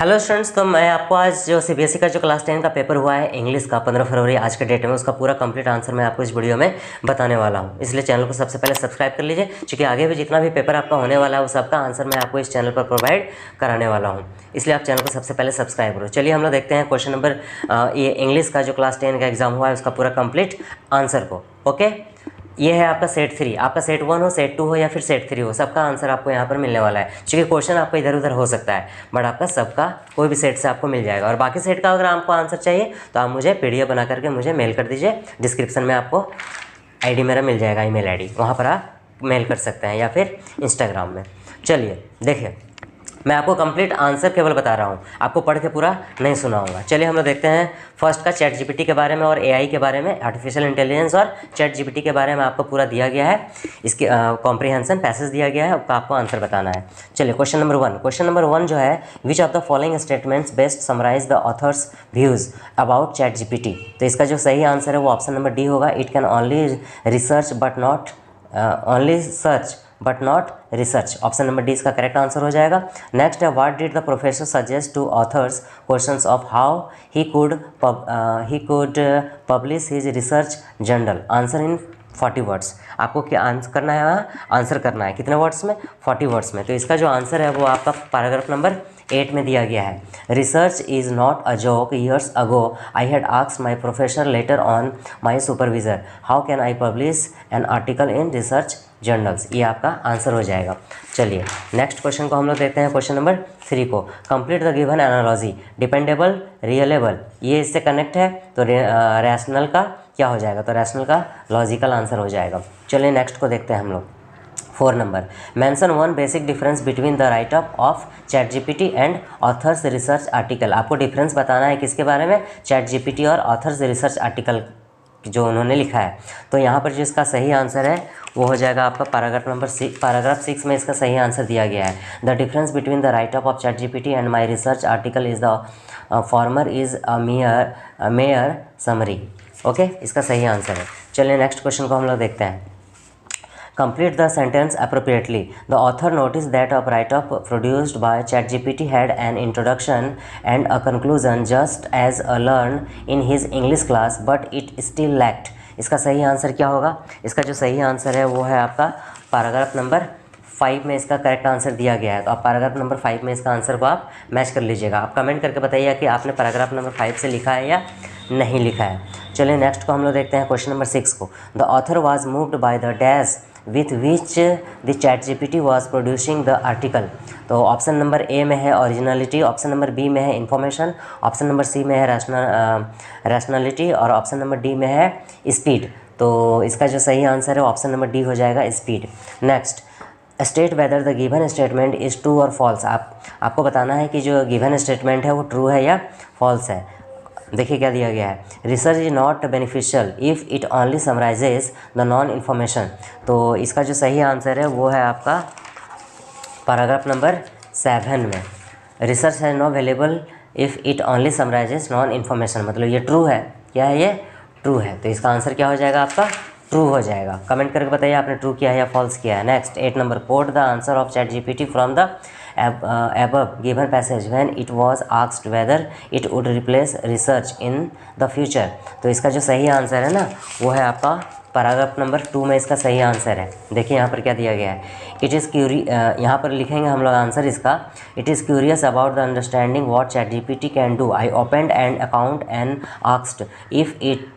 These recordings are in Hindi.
हेलो स्टूडेंट्स, तो मैं आपको आज जो सीबीएसई का जो क्लास 10 का पेपर हुआ है इंग्लिश का 15 फरवरी आज के डेट में, उसका पूरा कंप्लीट आंसर मैं आपको इस वीडियो में बताने वाला हूं। इसलिए चैनल को सबसे पहले सब्सक्राइब कर लीजिए, क्योंकि आगे भी जितना भी पेपर आपका होने वाला है उस सबका आंसर मैं आपको इस चैनल पर प्रोवाइड कराने वाला हूँ। इसलिए आप चैनल को सबसे पहले सब्सक्राइब करो। चलिए हम लोग देखते हैं क्वेश्चन नंबर ये इंग्लिश का जो क्लास 10 का एग्जाम हुआ है उसका पूरा कंप्लीट आंसर को। ओके, ये है आपका सेट 3। आपका सेट 1 हो, सेट 2 हो या फिर सेट 3 हो, सबका आंसर आपको यहाँ पर मिलने वाला है। क्योंकि क्वेश्चन आपका इधर उधर हो सकता है, बट आपका सबका कोई भी सेट से आपको मिल जाएगा। और बाकी सेट का अगर आपको आंसर चाहिए तो आप मुझे पीडीएफ बना करके मुझे मेल कर दीजिए। डिस्क्रिप्शन में आपको आईडी मेरा मिल जाएगा, ईमेल आईडी, वहाँ पर आप मेल कर सकते हैं या फिर इंस्टाग्राम में। चलिए देखिए, मैं आपको कंप्लीट आंसर केवल बता रहा हूँ, आपको पढ़ के पूरा नहीं सुनाऊंगा। चलिए हम लोग देखते हैं फर्स्ट का चैट जीपीटी के बारे में और एआई के बारे में, आर्टिफिशियल इंटेलिजेंस और चैट जीपीटी के बारे में आपको पूरा दिया गया है। इसके कॉम्प्रिहेंशन पैसेज दिया गया है, आपको आंसर बताना है। चलिए क्वेश्चन नंबर 1। क्वेश्चन नंबर 1 जो है, which of the following statements best summarise the authors views about chat GPT. तो इसका जो सही आंसर है वो ऑप्शन नंबर डी होगा। It can only research but not only search but not research. Option number D इसका करेक्ट आंसर हो जाएगा। नेक्स्ट है, what did the professor suggest to authors questions of how he could publish his research journal. Answer in 40 words. आपको क्या आंसर करना है, आंसर करना है कितने वर्ड्स में, 40 वर्ड्स में। तो इसका जो आंसर है वो आपका पैराग्राफ नंबर 8 में दिया गया है। Research is not a joke, years ago I had asked my professor later on my supervisor how can I publish an article in research journals. ये आपका आंसर हो जाएगा। चलिए नेक्स्ट क्वेश्चन को हम लोग देखते हैं, क्वेश्चन नंबर 3 को। Complete the given analogy. Dependable, reliable, ये इससे कनेक्ट है तो रैशनल का क्या हो जाएगा, तो रैशनल का लॉजिकल आंसर हो जाएगा। चलिए नेक्स्ट को देखते हैं हम लोग। 4 number, mention one basic difference between the right up of chat GPT and authors research article. आपको डिफरेंस बताना है किसके बारे में, चैट जीपीटी और ऑथर्स रिसर्च आर्टिकल जो उन्होंने लिखा है। तो यहाँ पर जो इसका सही आंसर है वो हो जाएगा आपका पैराग्राफ 6 में इसका सही आंसर दिया गया है। The difference between the right up of chat GPT and my research article is the former is a mayor summary. Okay, इसका सही आंसर है। चलिए नेक्स्ट क्वेश्चन को हम लोग देखते हैं। Complete the sentence appropriately. The author noticed that a write-up produced by ChatGPT had an introduction and a conclusion just as a learned in his English class, but it still lacked. इसका सही आंसर क्या होगा? इसका जो सही आंसर है वो है आपका पैराग्राफ नंबर 5 में इसका करेक्ट आंसर दिया गया है। तो आप पैराग्राफ नंबर 5 में इसका आंसर को आप मैच कर लीजिएगा। आप कमेंट करके बताइए कि आपने पैराग्राफ नंबर 5 से लिखा है या नहीं लिखा है। चलिए नेक्स्ट को हम लोग देखते हैं, क्वेश्चन नंबर 6 को। The author was moved by the dash with which the ChatGPT was producing the article। तो ऑप्शन नंबर ए में है ओरिजिनलिटी, ऑप्शन नंबर बी में है इन्फॉर्मेशन, ऑप्शन नंबर सी में है रैशनलिटी और ऑप्शन नंबर डी में है स्पीड। तो इसका जो सही आंसर है ऑप्शन नंबर डी हो जाएगा, speed. Next, state whether the given statement is true और फॉल्स। आपको बताना है कि जो गिवन स्टेटमेंट है वो ट्रू है या फॉल्स है। देखिए क्या दिया गया है, research is not beneficial if it only summarises the non information. तो इसका जो सही आंसर है वो है आपका पैराग्राफ नंबर 7 में। रिसर्च है not valuable if it only summarises non information, मतलब ये ट्रू है। क्या है ये, ट्रू है। तो इसका आंसर क्या हो जाएगा आपका, ट्रू हो जाएगा। कमेंट करके बताइए आपने ट्रू किया है या फॉल्स किया है। Next 8 number, quote the answer of chat GPT from the above given passage when it was asked whether it would replace research in the future। तो इसका जो सही आंसर है ना वो है आपका पैराग्राफ नंबर 2 में इसका सही आंसर है। देखिए यहाँ पर क्या दिया गया है, इट इज़ यहाँ पर लिखेंगे हम लोग आंसर इसका, it is curious about the understanding what chat GPT can do. I opened an account and asked if it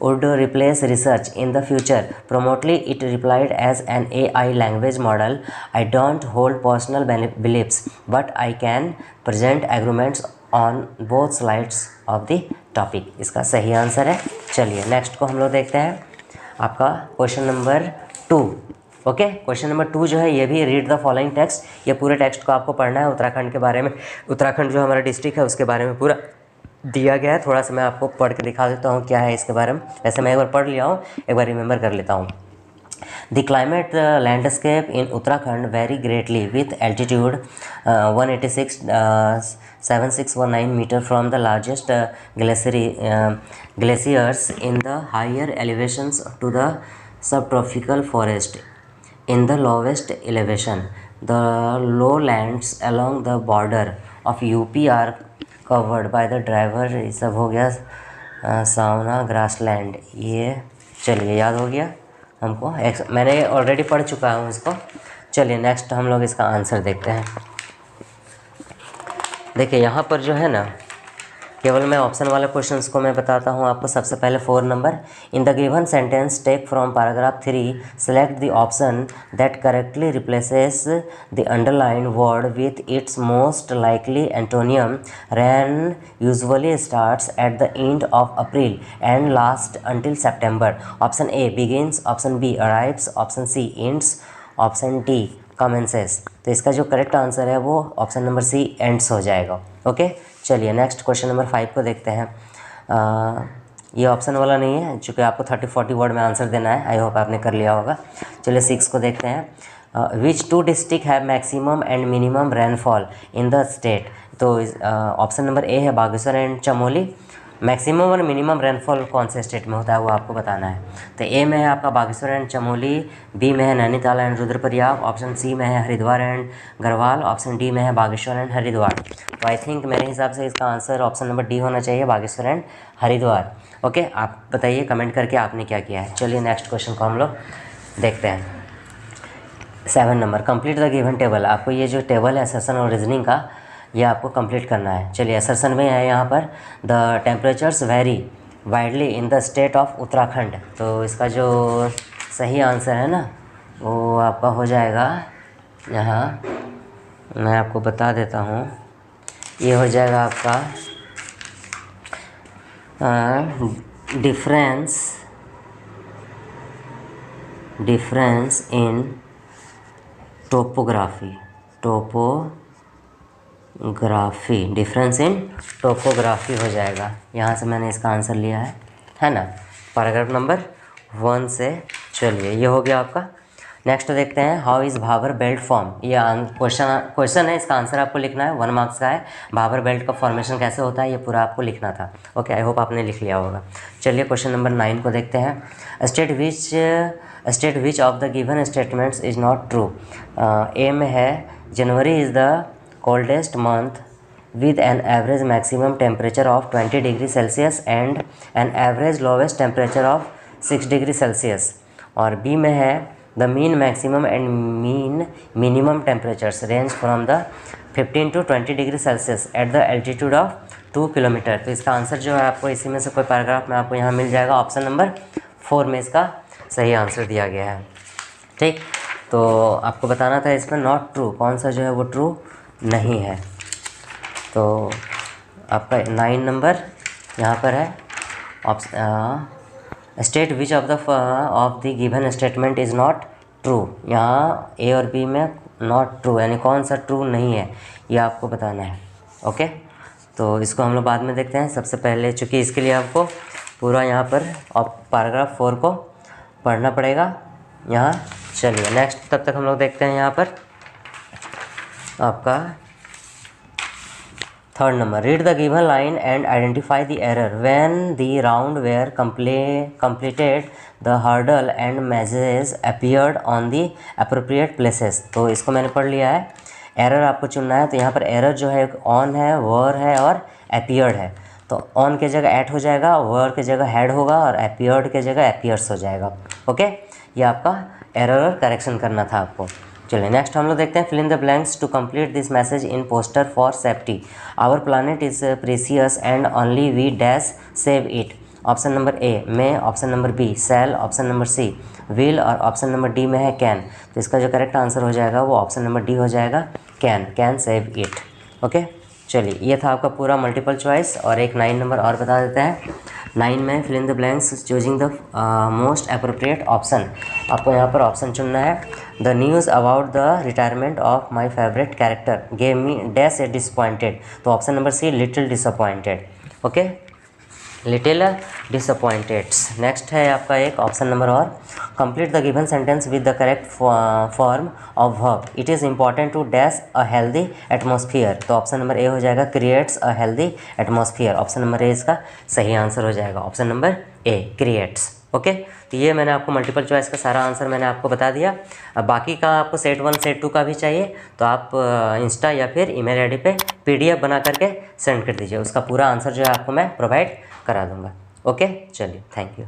would replace research in the future. Promptly it replied as an AI language model, I don't hold personal beliefs but I can present arguments on both sides of the topic। इसका सही आंसर है। चलिए नेक्स्ट को हम लोग देखते हैं, आपका question number 2। Okay, question number 2 जो है ये भी रीड द फॉलोइंग टेक्स्ट। ये पूरे टेक्स्ट को आपको पढ़ना है। उत्तराखंड के बारे में, उत्तराखंड जो हमारा डिस्ट्रिक्ट है उसके बारे में पूरा दिया गया है। थोड़ा सा मैं आपको पढ़ के दिखा देता हूँ क्या है इसके बारे में। वैसे मैं एक बार पढ़ लिया हूँ, एक बार रिमेंबर कर लेता हूँ। The climate landscape in Uttarakhand very greatly with altitude 186.7619 metre from the largest glaciers in the higher elevations to the sub tropical forest in the lowest elevation. The lowlands along the border of UP are covered by the driver, ये सब हो गया। सावना ग्रासलैंड, ये चलिए याद हो गया हमको, मैंने ऑलरेडी पढ़ चुका हूँ इसको। चलिए नेक्स्ट हम लोग इसका आंसर देखते हैं। देखिए यहाँ पर जो है ना, केवल मैं ऑप्शन वाले क्वेश्चंस को मैं बताता हूँ आपको। सबसे पहले 4 number, in the given sentence take from paragraph 3 select the option that correctly replaces the underline word with its most likely antonym. Rain usually starts at the end of April and last until September. Option A begins, option B arrives, option C ends, option D commences. तो इसका जो करेक्ट आंसर है वो ऑप्शन नंबर सी एंड्स हो जाएगा। ओके चलिए नेक्स्ट क्वेश्चन नंबर 5 को देखते हैं। ये ऑप्शन वाला नहीं है, चूँकि आपको 30-40 वर्ड में आंसर देना है। आई होप आपने कर लिया होगा। चलिए 6 को देखते हैं। विच 2 district have maximum and minimum rainfall in the state. तो ऑप्शन नंबर ए है बागेश्वर एंड चमोली। मैक्सिमम और मिनिमम रेनफॉल कौन से स्टेट में होता है वो आपको बताना है। तो ए में है आपका बागेश्वर एंड चमोली, बी में है Nainital and Rudraprayag, option C में है Haridwar and Garhwal, option D में है बागेश्वर एंड हरिद्वार। तो आई थिंक मेरे हिसाब से इसका आंसर ऑप्शन नंबर डी होना चाहिए, बागेश्वर एंड हरिद्वार। ओके आप बताइए कमेंट करके आपने क्या किया है। चलिए नेक्स्ट क्वेश्चन को हम लोग देखते हैं। 7 number, complete the given table. आपको ये जो टेबल है असर्शन और रीजनिंग का, ये आपको कंप्लीट करना है। चलिए असर्शन में है यहाँ पर, the temperatures very widely in the state of Uttarakhand. तो इसका जो सही आंसर है ना वो आपका हो जाएगा, यहाँ मैं आपको बता देता हूँ, ये हो जाएगा आपका difference in topography, difference in topography हो जाएगा। यहाँ से मैंने इसका आंसर लिया है ना, पैराग्राफ नंबर 1 से। चलिए ये हो गया आपका। नेक्स्ट देखते हैं, how is Bhabar belt form. ये क्वेश्चन है, इसका आंसर आपको लिखना है, 1 मार्क्स का है। भाबर बेल्ट का फॉर्मेशन कैसे होता है ये पूरा आपको लिखना था। ओके आई होप आपने लिख लिया होगा। चलिए क्वेश्चन नंबर 9 को देखते हैं। State which of the given statements is not true. A में है January is the coldest month with an average maximum temperature of 20 degree Celsius and an average lowest temperature of 6 degree Celsius। और बी में है the mean maximum and mean minimum temperatures range from the 15 to 20 degree Celsius at the altitude of 2 kilometre. तो इसका आंसर जो है आपको इसी में से कोई पैराग्राफ में आपको यहाँ मिल जाएगा। ऑप्शन नंबर 4 में इसका सही आंसर दिया गया है। ठीक, तो आपको बताना था इसमें नॉट ट्रू कौन सा जो है वो ट्रू नहीं है। तो आपका 9 नंबर यहाँ पर है, state which of the given statement is not true. यहाँ ए और बी में नॉट ट्रू यानी कौन सा ट्रू नहीं है ये आपको बताना है। ओके तो इसको हम लोग बाद में देखते हैं। सबसे पहले चूँकि इसके लिए आपको पूरा यहाँ पर पैराग्राफ 4 को पढ़ना पड़ेगा यहाँ। चलिए नेक्स्ट, तब तक हम लोग देखते हैं यहाँ पर आपका 3rd number, read the given line and identify the error when the round were completed the hurdle and message appeared on the appropriate places. तो इसको मैंने पढ़ लिया है। एरर आपको चुनना है। तो यहाँ पर एरर जो है ऑन है, वर है और अपीयर्ड है। तो ऑन के जगह एट हो जाएगा, वर के जगह हैड होगा और अपीयर्ड के जगह अपीयर्स हो जाएगा। ओके ये आपका एरर और करेक्शन करना था आपको। चलिए नेक्स्ट हम लोग देखते हैं, fill in the blanks to complete this message in poster for safety. Our planet is precious and only we dash save it. Option number A में, option number B sell, option number C will और ऑप्शन नंबर डी में है कैन। तो इसका जो करेक्ट आंसर हो जाएगा वो ऑप्शन नंबर डी हो जाएगा, कैन सेव इट। ओके चलिए ये था आपका पूरा मल्टीपल चॉइस। और एक 9 नंबर और बता देते हैं। 9 में fill in the blanks choosing the most appropriate option. आपको यहाँ पर ऑप्शन चुनना है। The news about the retirement of my favourite character gave me dash a disappointed. तो option number C little disappointed. Okay little disappointeds. Next है आपका एक ऑप्शन नंबर और, complete the given sentence with the correct form of verb. It is important to dash a healthy atmosphere. तो ऑप्शन नंबर ए हो जाएगा creates a healthy atmosphere. Option number ए इसका सही आंसर हो जाएगा, ऑप्शन नंबर ए क्रिएट्स। ओके, तो ये मैंने आपको मल्टीपल चॉइस का सारा आंसर मैंने आपको बता दिया। अब बाकी का आपको सेट 1 सेट 2 का भी चाहिए तो आप इंस्टा या फिर ईमेल आईडी पे PDF बना करके सेंड कर दीजिए, उसका पूरा आंसर जो है आपको मैं प्रोवाइड करा दूँगा। ओके, चलिए, थैंक यू।